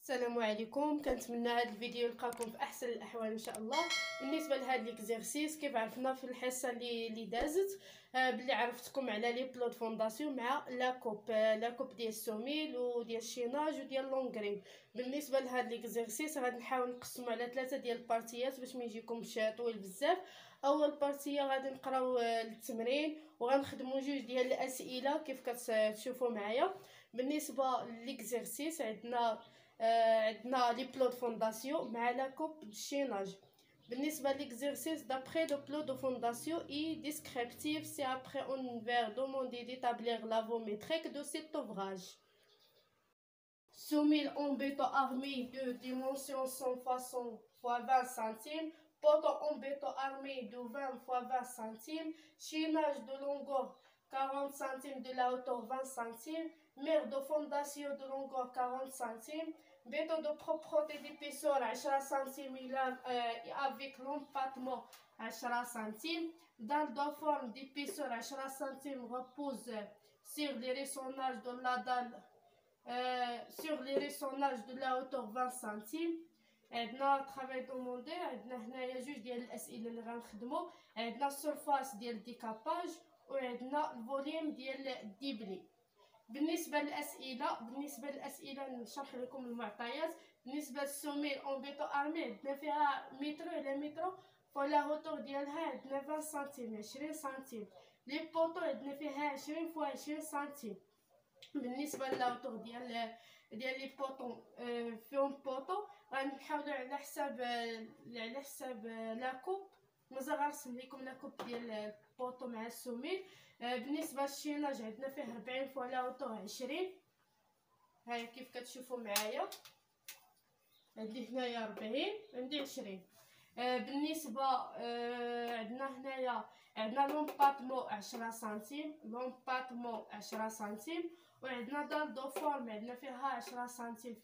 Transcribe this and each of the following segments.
السلام عليكم. كنتمنى هذا الفيديو يلقاكم في احسن الاحوال ان شاء الله. بالنسبه لهذا ليكزيرسيس، كيف عرفنا في الحصه اللي دازت باللي عرفتكم على لي بلود فونداسيون مع لاكوب ديال السوميل وديال الشيناج وديال لونغرين. بالنسبه لهذا ليكزيرسيس غادي نحاول نقسمو على 3 ديال البارتيات باش ما يجيكمش طويل بزاف. اول بارتيه غادي نقراو التمرين وغنخدموا جوج ديال الاسئله كيف كتشوفوا معايا. بالنسبه لليكزيرسيس عندنا لي بلود فونداسيون مع لا كوب دشيناج. بالنسبه للexercice d'après le plot de fondation est descriptif, c'est après on va demander d'établir la volumétrique de cet ouvrage. Soumil en béton armé de dimension 100 façon x 20 centimes, poteau en béton armé de 20 x 20 centimes, chaînage de longueur 40 centimes, de la hauteur 20 centimes, mur de fondation de longueur 40 centimes, béton de propreté d'épaisseur 10 centimes avec l'empattement 10 centimes, dalle de forme d'épaisseur 10 centimes repose sur les ressonnages de la dalle sur les ressonnages de la hauteur 20 centimes. عندنا travail demandé، عندنا هنايا جوج ديال الاسئله اللي غنخدمو. عندنا السرفاس ديال الديكاباج وعندنا الفوليوم ديال الديبلي. بالنسبه للاسئله نشرح لكم المعطيات. بالنسبه للسوميل اون بيتو ارمي عندنا فيها متر على متر، فلا هوتور ديالها عندنا 20 سنتيم 20 سنتيم. لي بوطو عندنا فيها 20 في 20 سنتيم. بالنسبه للاوتور ديال لي بوطو فيهم بوطو غنحاولوا على حساب لاكوب. مازال غنرسم لكم لاكوب ديال البوطو مع السوميل. بالنسبه للشيناج عندنا فيه 40 في لاوتور 20. هاي كيف كتشوفوا معايا، عندي هنايا 40 عندي 20. بالنسبه عندنا هنايا لومباتمو 10 سنتيم، لومباتمو 10 سنتيم، وعندنا دال دو فورم عندنا فيها 10 سنتيم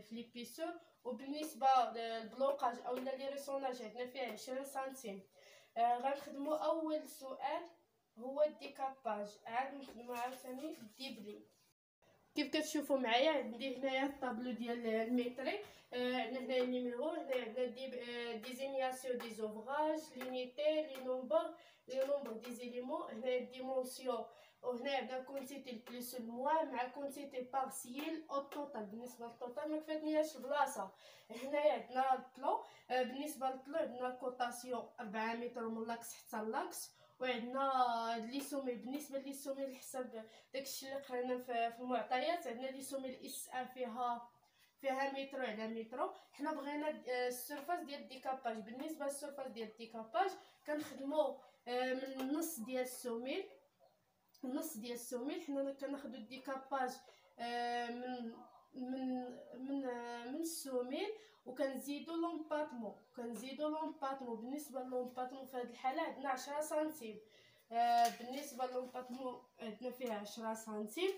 في ليبيسور. وبالنسبه للبلوكاج او لي ريسوناج عندنا فيه 20 سنتيم. غنخدمو اول سؤال هو الديكاباج، عاد نخدمو عاوتاني الديبلي. كيف كتشوفوا معايا عندي هنايا الطابلو ديال الميتري. عندنا هنايا النيميرو، هنا عندنا ديزينياسيون دي زوفراج، لونيتي، لي نومبر دي زيليمون، هنا ديمونسيون، وهنا عندنا كونتيتي البليس الموان مع كونتيتي بارسييل او توتال. بالنسبه للتوتال ما كفاتنياش البلاصه. هنايا عندنا البلو. بالنسبه للبلو عندنا كوطاسيون 4 متر من لاكس حتى لاكس، وعندنا لي سوميل. بالنسبه لي سوميل حسب داكشي اللي قرينا في المعطيات، عندنا لي سوميل اس ا فيها متر على متر. حنا بغينا السيرفاس ديال الديكاباج. بالنسبه للسيرفاس ديال الديكاباج كنخدمو من النص ديال السوميل. حنا كناخدو الديكاباج من السوميل وكنزيدو لومباتمون. بالنسبه للومباتمون في هذه الحاله عندنا 10 سنتيم. بالنسبه للومباتمون عندنا فيه 10 سنتيم.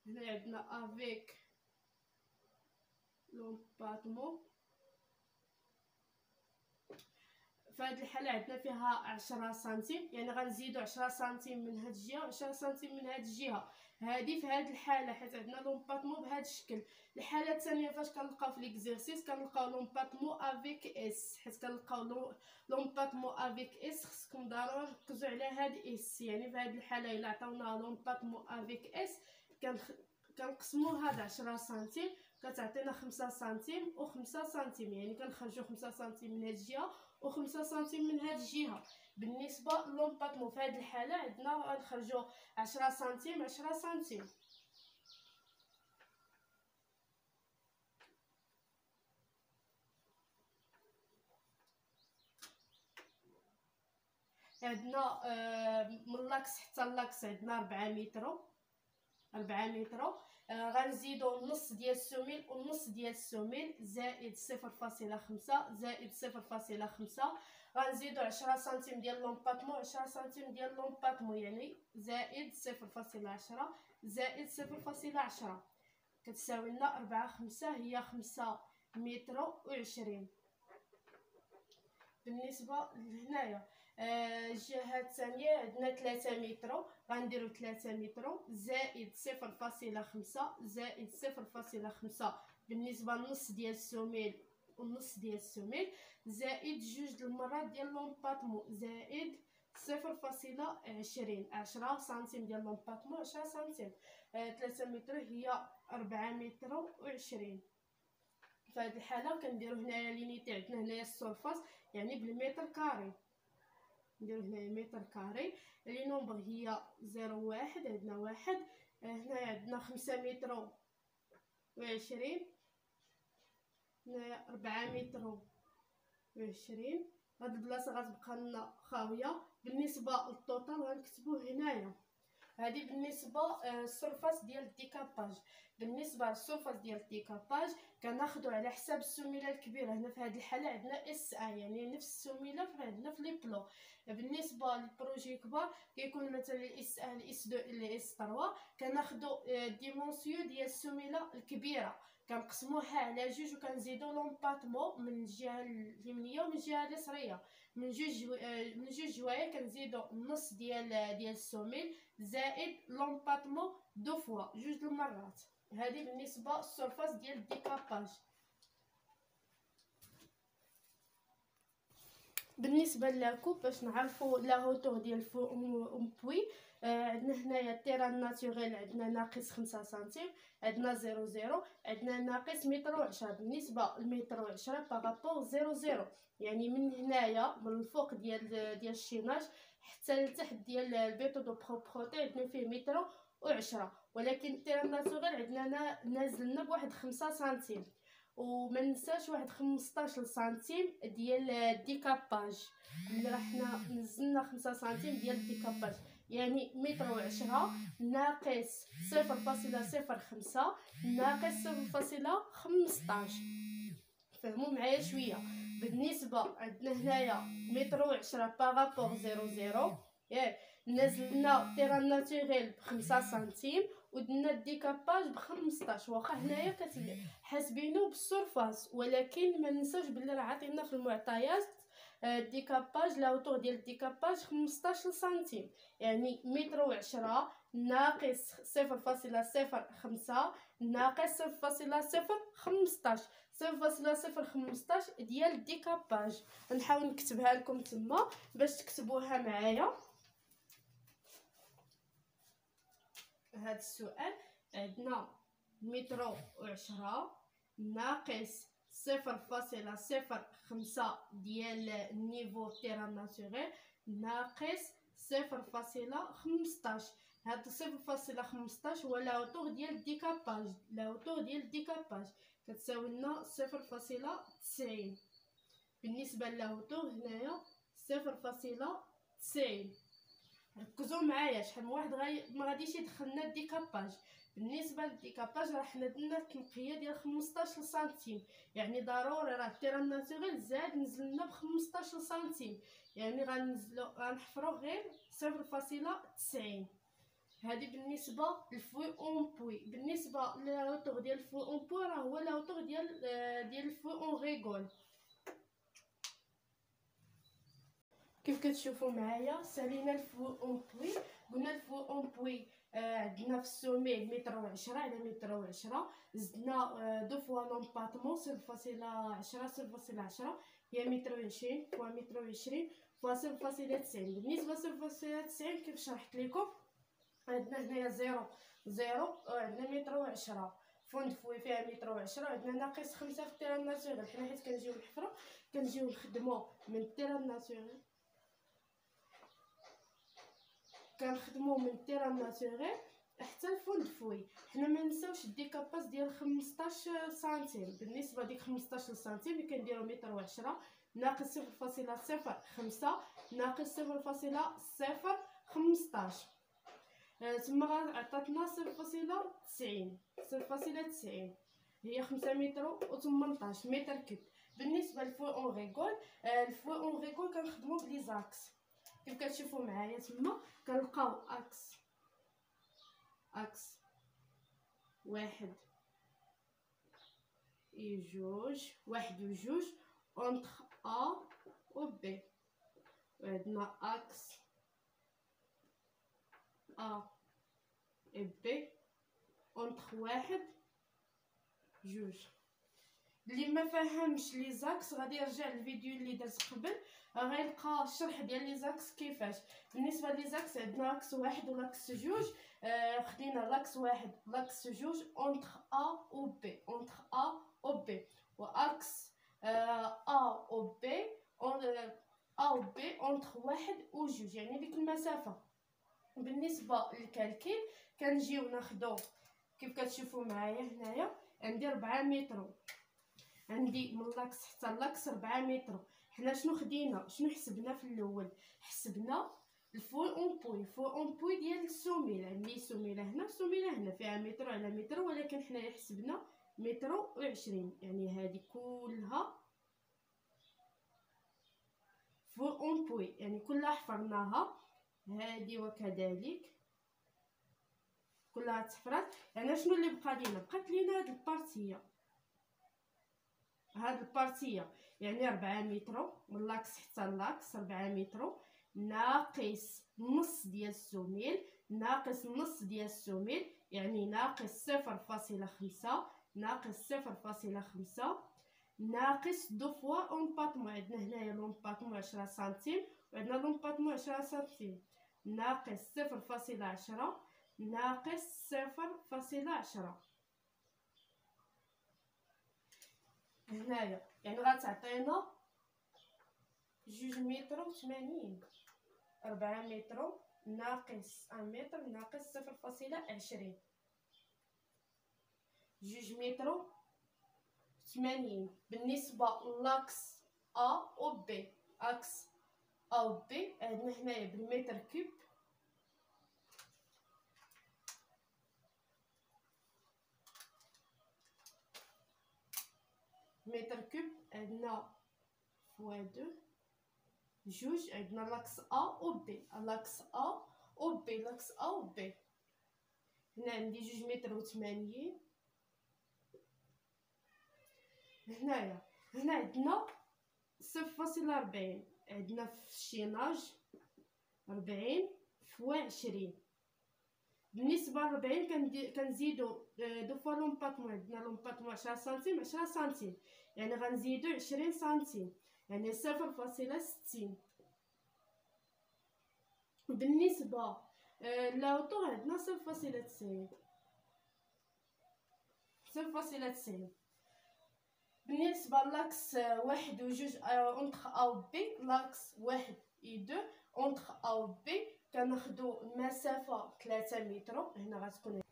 هنا عندنا افيك لومباتمون. في هذه الحاله عندنا فيها 10 سنتيم، يعني غنزيدو 10 سنتيم من هاد الجهه و10 سنتيم من هاد الجهه. هذه في هذه الحاله حيت عندنا لومباتمون بهذا الشكل. الحاله الثانيه فاش كنلقاو في ليكزيرسيس كنلقاو لومباتمون افيك اس. حيت كنلقاو لومباتمون افيك اس خصكم ضروري تركزوا على هاد اس. يعني في هذه الحاله الا عطاونا لومباتمون افيك اس كنقسموا هاد 10 سنتيم كتعطينا 5 سنتيم و5 سنتيم، يعني كنخرجوا 5 سنتيم من هاد الجهه و5 سنتيم من هاد الجهه. بالنسبه لومباتمون في هاد الحاله عندنا غنخرجوا 10 سنتيم 10 سنتيم. عندنا من لاكس حتى لاكس عندنا 4 متر. غنزيدو النص ديال السوميل والنص ديال السوميل زائد 0.5 زائد 0.5. غنزيدو 10 سنتيم ديال لومباتمون 10 سنتيم ديال لومباتمون، يعني زائد 0.10 زائد 0.10 كتساوي لنا 4 5 هي 5 متر و20. بالنسبه لهنايا الجهه الثانيه عندنا 3 متر، غنديرو 3 متر زائد 0.5 زائد 0.5 بالنسبه للنص ديال السوميل والنص ديال السوميل زائد 2 المرات ديال لومباتمو زائد 0.20 10 سنتيم ديال لومباتمو 10 سنتيم. 3 متر هي 4 متر و20. في هذه الحاله كنديروا هنايا لينيتي عندنا هنايا السورفاس يعني بالمتر كاري، نديرو هنايا متر كاري. لي نومبر هي 0 1 عندنا 1 هنايا عندنا 5 متر و20 هنايا 4 متر و20. هاد البلاصه غتبقى لنا خاويه. بالنسبه للطوطال غنكتبوه هنايا. هذه بالنسبه السورفاس ديال الديكاباج. بالنسبه للسورفاس ديال الديكاباج كناخذوا على حساب السميله الكبيره. هنا في هذه الحاله عندنا اس ا يعني نفس السميله عندنا في لي بلو. بالنسبه للبروجي كبار كيكون مثلا اس ا اس 2 اس 3 كناخذوا ديمونسيون ديال السميله الكبيره كنقسموها على جوج وكنزيدوا لومباتمو من الجهه اليمنيه ومن الجهه اليسريه. من جوج جوايه كنزيدوا النص ديال السوميل زائد لومباتمو دو فوا 2 المرات. هذه بالنسبه للسورفاس ديال الديكاباج. بالنسبه لاكوب باش نعرفوا لا هوتور ديال فو امبوي عندنا هنايا التيران ناتوريل عندنا ناقص 5 سنتيم عندنا 0 عندنا ناقص متر و10. بالنسبه لمتر و10 بارابور 0 يعني من هنايا من الفوق ديال الشيناج حتى لتحت ديال البيتو دو بروبروتي عندنا فيه متر و10. ولكن التيران ناتوريل عندنا نازلنا بواحد 5 سنتيم. وما ننساش واحد 15 سنتيم ديال الديكاباج اللي راحنا نزلنا 5 سنتيم ديال الديكاباج يعني متر و10 ناقص 0.05 ناقص 0.15. فهموا معايا شويه. بالنسبه عندنا هنايا متر و10 بارابور 0 ياك نزلنا تيران ناتوريل ب5 سنتيم ودرنا الديكاباج ب15. واخا هنايا حاسبينو بالسورفاس ولكن ما ننساوش بلي راه عطينا في المعطيات الديكاباج لا هوتور ديال الديكاباج 15 سنتيم يعني متر و10 ناقص 0.05 ناقص 0.015 0.015 ديال الديكاباج. نحاول نكتبها لكم تما باش تكتبوها معايا. هذا السؤال عندنا متر و10 ناقص 0.05 ديال النيفو تيران ناتوريل ناقص 0.15. هاد 0.15 هو لا هوتور ديال الديكاباج. لا هوتور ديال الديكاباج كتساوي لنا 0.90. بالنسبه لا هوتور هنايا 0.90. ركزوا معايا شحال من واحد ما غاديش يدخلنا الديكاباج. بالنسبه للديكاباج راه حنا درنا التنقيه ديال 15 سنتيم يعني ضروري راه التيران ناتوريل زاد نزلنا ب 15 سنتيم يعني غنحفروا غير 0.90. هذه بالنسبه للفو اون بوي. بالنسبه للهوتور ديال الفو اون بوي راه هو الهوتور ديال الفو اون ريغول. كيف كتشوفوا معايا سالينا الفو اون بوي. قلنا الفو اون بوي عندنا في السوميل متر و10 على متر و10 زدنا دو فوا لومباتمون 0.10 هي متر و20 فوا متر و20 فوا 0.90. بالنسبه 0.90 كيف شرحت لكم عندنا هنايا 0 عندنا متر و10 فوند فوي فيها متر و10 عندنا ناقص 5 في التيران ناتوريل. حنا حيت كنجيو نحفرو كنجيو نخدمو من التيران ناتوريل كنخدمو من التيران ناتوريل حتى الفوند فوي. حنا ما ننساوش الديكاباج ديال 15 سنتيم. بالنسبه ديك 15 سنتيم اللي كنديرو متر و10 ناقص 0.05 ناقص 0.015 تما عطاتنا 0.90 هي 5 متر و18 متر كب. بالنسبه للفو اون ريغول الفو اون ريغول كنخدمو بلي زاكس. كيف كتشوفوا معايا تما كنلقاو اكس 1 و 2 اونتر ا و بي. وعندنا اكس ا et B entre 1 2 اللي ما فاهمش لي زاكس غادي يرجع للفيديو اللي درت قبل، غيلقى الشرح ديال لي زاكس كيفاش. بالنسبه لي زاكس عندنا لاكس واحد ولاكس جوج. خدينا لاكس واحد لاكس جوج اونتر ا و بي، اونتر ا و بي، واكس ا و بي ا و بي اونتر واحد و جوج، يعني ديك المسافه. بالنسبه للكالكيل كنجيو ناخدو كيف كتشوفوا معايا هنايا، عندي 4 متر، عندي من لاكس حتى لاكس 4 متر. حنا شنو خدينا، شنو حسبنا في الاول؟ حسبنا الفو اون بوي، فو اون بوي ديال السوميله. عندي سوميله هنا سوميله هنا فيها متر على متر، ولكن حنايا حسبنا متر و20، يعني هذه كلها فو اون بوي، يعني كلها حفرناها، هذه وكذلك كلها تحفرات. يعني شنو اللي بقى لينا؟ بقات لينا هاد البارتيه، هاد البارتيه يعني 4 متر من لاكس حتى لاكس 4 متر ناقص نص ديال السوميل، ناقص نص ديال السوميل يعني ناقص 0.5، ناقص 0.5 ناقص دو فوا اون باتمون. عندنا هنايا لون باتمون 10 سنتيم وعندنا لون باتمون 10 سنتيم، ناقص 0.10 ناقص 0.10 هنايا، يعني غتعطينا 2 متر و 80. 4 متر ناقص 1 متر ناقص 0.20، 2 متر و 80. بالنسبه لاكس ا و بي، اكس ا و بي عندنا هنايا بالمتر كوب، متر كوب عندنا فوا دو جوج، عندنا لاكس ا و بي، لاكس ا و بي، لاكس ا و بي. هنا عندي 2 متر و 80. هنا عندنا 0.40، عندنا في الشيناج 40 فوا 20. بالنسبه ل 40 كنزيدو دو فوا لون باتمون، عندنا لون باتمون 10 سنتيم 10 سنتيم، يعني غنزيدو 20 سنتيم، يعني 0.60. بالنسبه لاوتو عندنا 0.90، 0.90. بالنسبه لاكس واحد و جوج اونتر ا و بي، لاكس واحد و دو اونتر ا و بي كناخدو المسافه 3 متر. هنا غتكون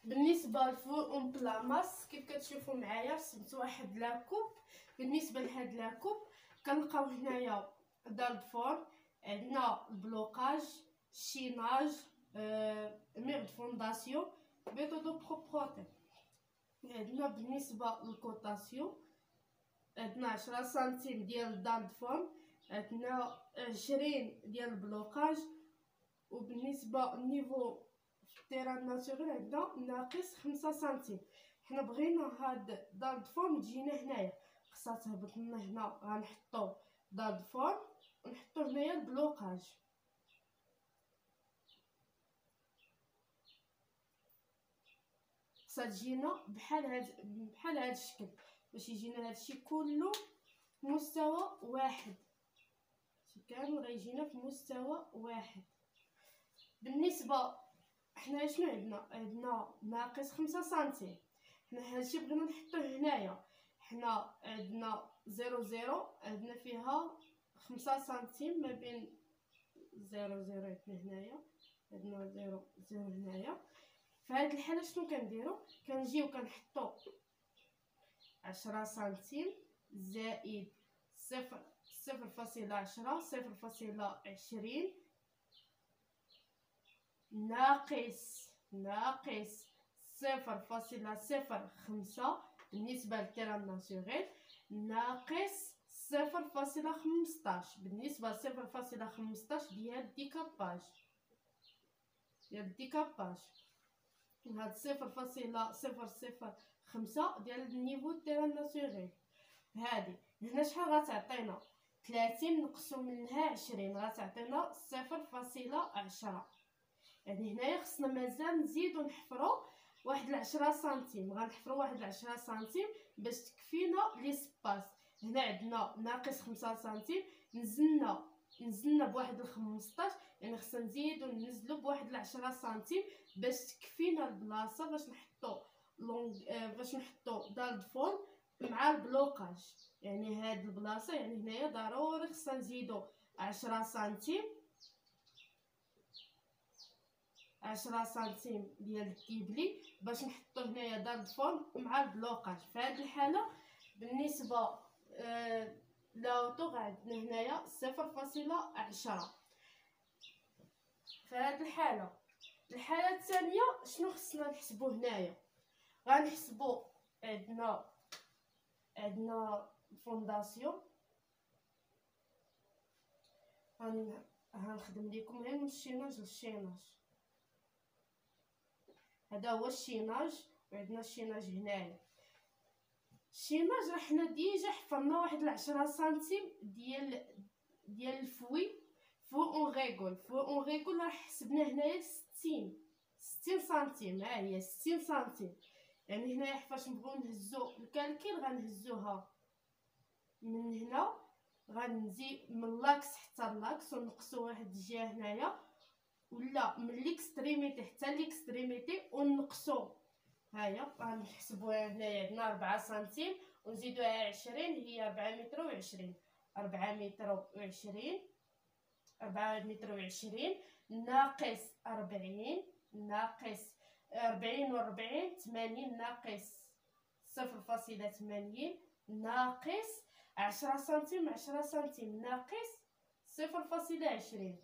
بالنسبه لفو اون بلاماس كيف كتشوفوا معايا رسمت واحد لاكوب. بالنسبه لهاد لاكوب كنلقاو هنايا دال فورم، عندنا البلوكاج، الشيناج، ميغ فونداسيون، بيتو دو بروبروتي. عندنا بالنسبه للكوطاسيون عندنا 10 سنتيم ديال دال فورم، عندنا 20 ديال البلوكاج. وبالنسبه للنيفو التيران ناتوريل عندنا ناقص 5 سنتيم. حنا بغينا هاد دال فورم تجينا هنايا، خصها تهبط لنا هنا، غنحطو دال فورم ونحطو هنايا البلوكاج. خصها تجينا بحال هاد الشكل باش يجينا هادشي كله في مستوى واحد، كامل غيجينا في مستوى واحد. بالنسبه حنا شنو عندنا ناقص 5 سنتيم. حنا هادشي بغينا نحطوه هنايا، حنا عندنا 0 عندنا فيها 5 سنتيم ما بين 0 عندنا هنايا، عندنا 0 هنايا. في هاد الحاله شنو كنديرو؟ كنجيو كنحطو 10 سنتيم زائد 0.10 0.20 ناقص 0.05 بالنسبة للتيران ناتوريل، ناقص 0.15 بالنسبة ل 0.15 ديال الديكاباج، هاد 0.005 ديال النيفو تيران ناتوريل. هادي هنا شحال غتعطينا؟ 30 نقصو منها 20 غتعطينا 0.10. يعني هنايا خصنا مازال نزيدو نحفرو واحد 10 سنتيم، غنحفروا واحد 10 سنتيم باش تكفينا لي سباس. هنا عندنا ناقص 5 سنتيم، نزلنا بواحد 15، يعني خصنا نزيدو ننزلو بواحد 10 سنتيم باش تكفينا البلاصه باش نحطو دال فون مع البلوكاج. يعني هاد البلاصه، يعني هنايا ضروري خصنا نزيدو 10 سنتيم، 10 سنتيم ديال الكيبلي باش نحطو هنايا دال فون مع البلوكاج. في هاد الحاله بالنسبه لاوتو عندنا هنايا 0.10. في هاد الحاله الثانيه شنو خصنا نحسبو هنايا؟ غنحسبو عندنا الفونداسيون. غنخدم لكم غير من الشيناج للشيناج. هذا هو الشيناج، وعندنا الشيناج هنايا. الشيناج راه حنا ديجا حفرنا واحد 10 سنتيم ديال الفوي اون غيغول راه حسبنا هنايا 60 سنتيم. ها هي 60 سنتيم. يعني هنايا فاش نبغيو نهزو الكالكيل غنهزوها من هنا، غنزيد من لاكس حتى اللاكس ونقصو واحد الجهه هنايا، ولا من ليكستريميتي حتى ليكستريميتي ونقصو. هيا غنحسبوها هنايا عندنا 4 سنتيم ونزيدوها 20، هي 4 متر و20. 4 متر و20، 4 متر و20 ناقص 40 و40 80 ناقص 0.80 ناقص 10 سنتيم ناقص 0.20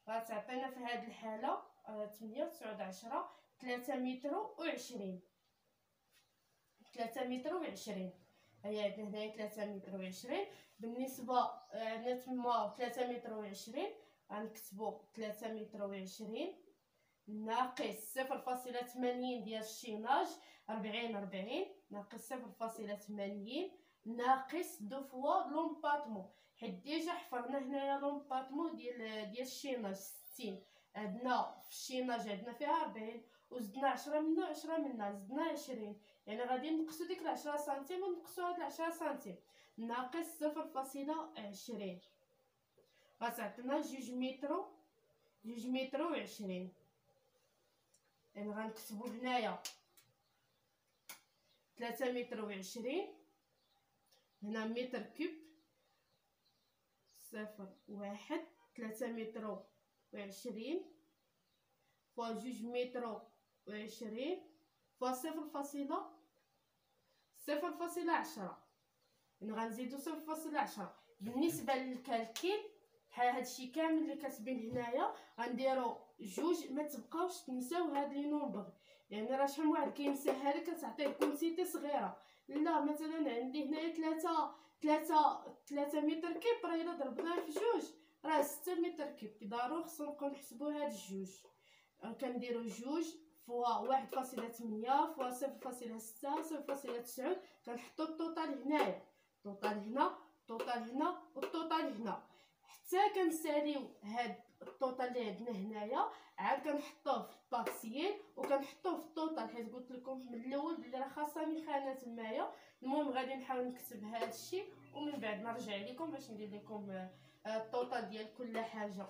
غتعطينا في هذه الحاله 8 9 10 3 متر و20. 3 متر و20 هي عندنا هنايا 3 متر و20. بالنسبه عندنا تما 3 متر و20، غنكتبو 3 متر و20 ناقص 0.80 ديال الشيناج 40 ناقص 0.80 ناقص 2 فوا لومباتمون، حيت ديجا حفرنا هنايا لومباتمون ديال الشيناج 60. عندنا في الشيناج عندنا فيها 40 وزدنا 10 منها زدنا 20، يعني غادي نقصو ديك 10 سنتيم ونقصو هاد 10 سنتيم ناقص 0.20 غتعطينا 2 متر و20. يعني غنكتبو هنايا 3 متر و20، هنا متر كوب 0.1 3 متر و20 فوا 2 متر و20 فوا 0.10. يعني غنزيدو 0.10. بالنسبه للكالكيل بحال هادشي كامل اللي كاتبين هنايا غنديرو 2. ما تبقاوش تنساو هاد لي نومبر، يعني راه شحال من واحد كينساها لك كتعطيه كونتيتي صغيره. لا مثلا عندي هنايا 3 متر كيب، راه الا ضربناه في 2 راه 6 متر كيب. ضروري خصنا نبقاو نحسبوا هاد الجوج. كنديرو 2 فوا 1.8 فوا 0.6 0.9، كنحطو الطوطال هنايا، الطوطال هنا والطوطال هنا، حتى كنساليو هاد الطوطال اللي عندنا هنايا عاد كنحطوه في الباكسيين وكنحطوه في الطوطال، حيت قلت لكم من الاول بلي راه خاصني خانه تمايا. المهم غادي نحاول نكتب هاد الشيء ومن بعد نرجع لكم باش ندير لكم الطوطال ديال كل حاجه.